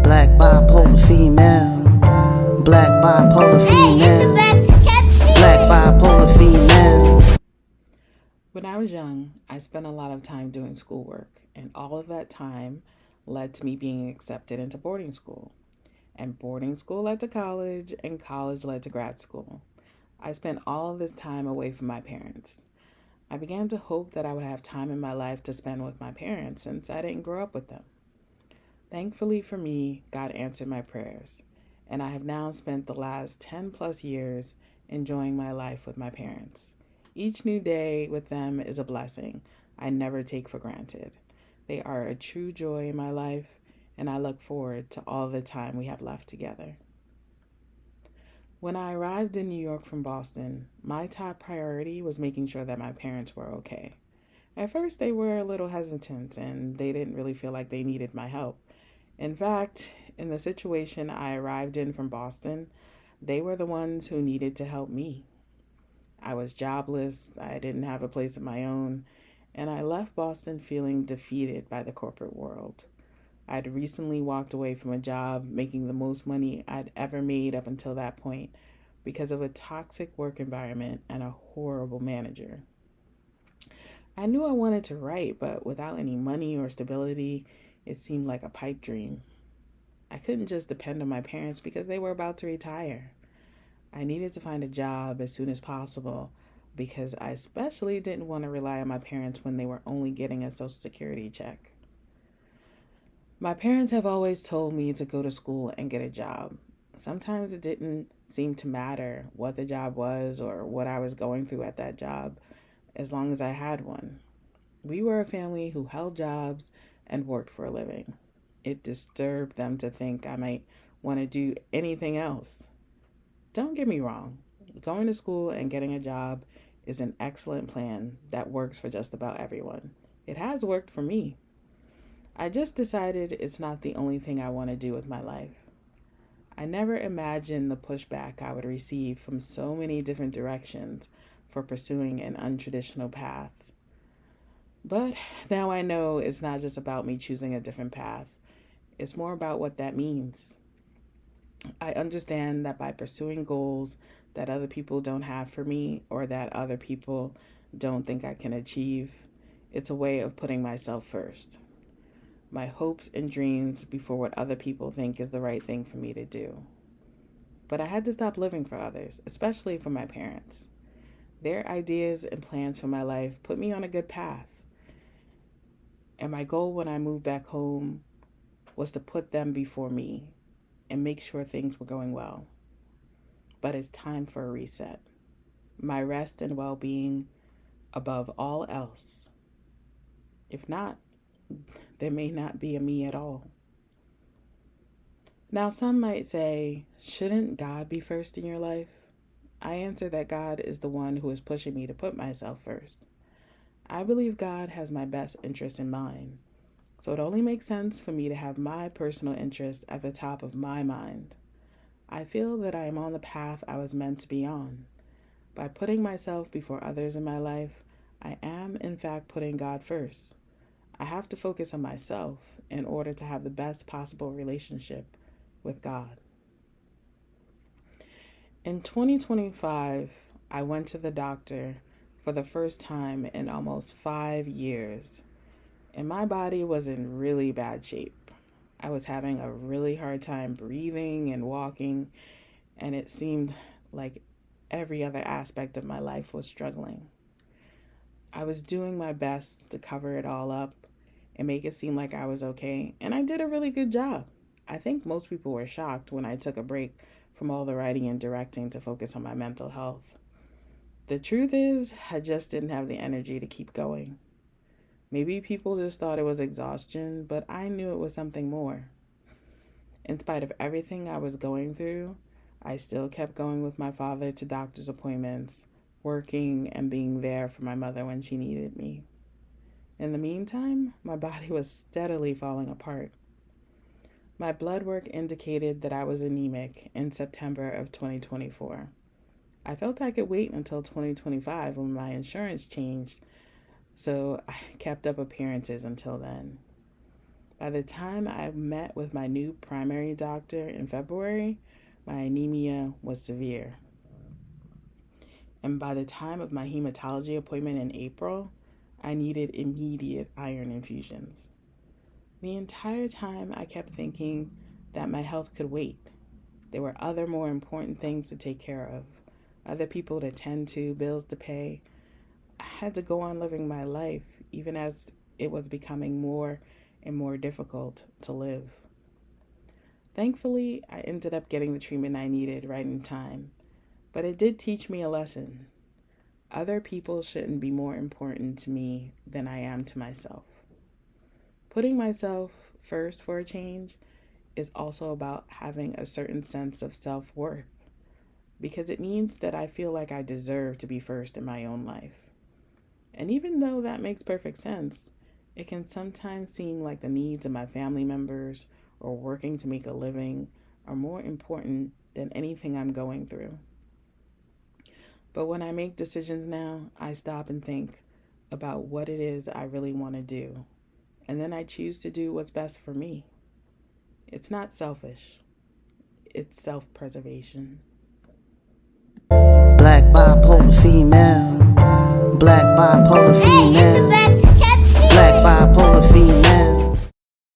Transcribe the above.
Black bipolar female. Black bipolar female. Black bipolar female. When I was young, I spent a lot of time doing schoolwork, and all of that time led to me being accepted into boarding school. And boarding school led to college, and college led to grad school. I spent all of this time away from my parents. I began to hope that I would have time in my life to spend with my parents since I didn't grow up with them. Thankfully for me, God answered my prayers, and I have now spent the last 10 plus years enjoying my life with my parents. Each new day with them is a blessing I never take for granted. They are a true joy in my life, and I look forward to all the time we have left together. When I arrived in New York from Boston, my top priority was making sure that my parents were okay. At first, they were a little hesitant and they didn't really feel like they needed my help. In fact, in the situation I arrived in from Boston, they were the ones who needed to help me. I was jobless, I didn't have a place of my own, and I left Boston feeling defeated by the corporate world. I'd recently walked away from a job making the most money I'd ever made up until that point because of a toxic work environment and a horrible manager. I knew I wanted to write, but without any money or stability, it seemed like a pipe dream. I couldn't just depend on my parents because they were about to retire. I needed to find a job as soon as possible because I especially didn't want to rely on my parents when they were only getting a Social Security check. My parents have always told me to go to school and get a job. Sometimes it didn't seem to matter what the job was or what I was going through at that job, as long as I had one. We were a family who held jobs and worked for a living. It disturbed them to think I might want to do anything else. Don't get me wrong, going to school and getting a job is an excellent plan that works for just about everyone. It has worked for me. I just decided it's not the only thing I want to do with my life. I never imagined the pushback I would receive from so many different directions for pursuing an untraditional path. But now I know it's not just about me choosing a different path, it's more about what that means. I understand that by pursuing goals that other people don't have for me or that other people don't think I can achieve, it's a way of putting myself first. My hopes and dreams before what other people think is the right thing for me to do. But I had to stop living for others, especially for my parents. Their ideas and plans for my life put me on a good path. And my goal when I moved back home was to put them before me and make sure things were going well. But it's time for a reset. My rest and well being above all else. If not, there may not be a me at all. Now, some might say, shouldn't God be first in your life? I answer that God is the one who is pushing me to put myself first. I believe God has my best interest in mind, so it only makes sense for me to have my personal interests at the top of my mind. I feel that I am on the path I was meant to be on. By putting myself before others in my life, I am in fact putting God first. I have to focus on myself in order to have the best possible relationship with God. In 2025, I went to the doctor for the first time in almost 5 years, and my body was in really bad shape. I was having a really hard time breathing and walking, and it seemed like every other aspect of my life was struggling. I was doing my best to cover it all up and make it seem like I was okay, and I did a really good job. I think most people were shocked when I took a break from all the writing and directing to focus on my mental health. The truth is, I just didn't have the energy to keep going. Maybe people just thought it was exhaustion, but I knew it was something more. In spite of everything I was going through, I still kept going with my father to doctor's appointments, working and being there for my mother when she needed me. In the meantime, my body was steadily falling apart. My blood work indicated that I was anemic in September of 2024. I felt I could wait until 2025 when my insurance changed, so I kept up appearances until then. By the time I met with my new primary doctor in February, my anemia was severe. And by the time of my hematology appointment in April, I needed immediate iron infusions. The entire time I kept thinking that my health could wait. There were other more important things to take care of, other people to tend to, bills to pay. I had to go on living my life, even as it was becoming more and more difficult to live. Thankfully, I ended up getting the treatment I needed right in time, but it did teach me a lesson. Other people shouldn't be more important to me than I am to myself. Putting myself first for a change is also about having a certain sense of self-worth, because it means that I feel like I deserve to be first in my own life. And even though that makes perfect sense, it can sometimes seem like the needs of my family members or working to make a living are more important than anything I'm going through. But when I make decisions now, I stop and think about what it is I really want to do. And then I choose to do what's best for me. It's not selfish, it's self preservation. Black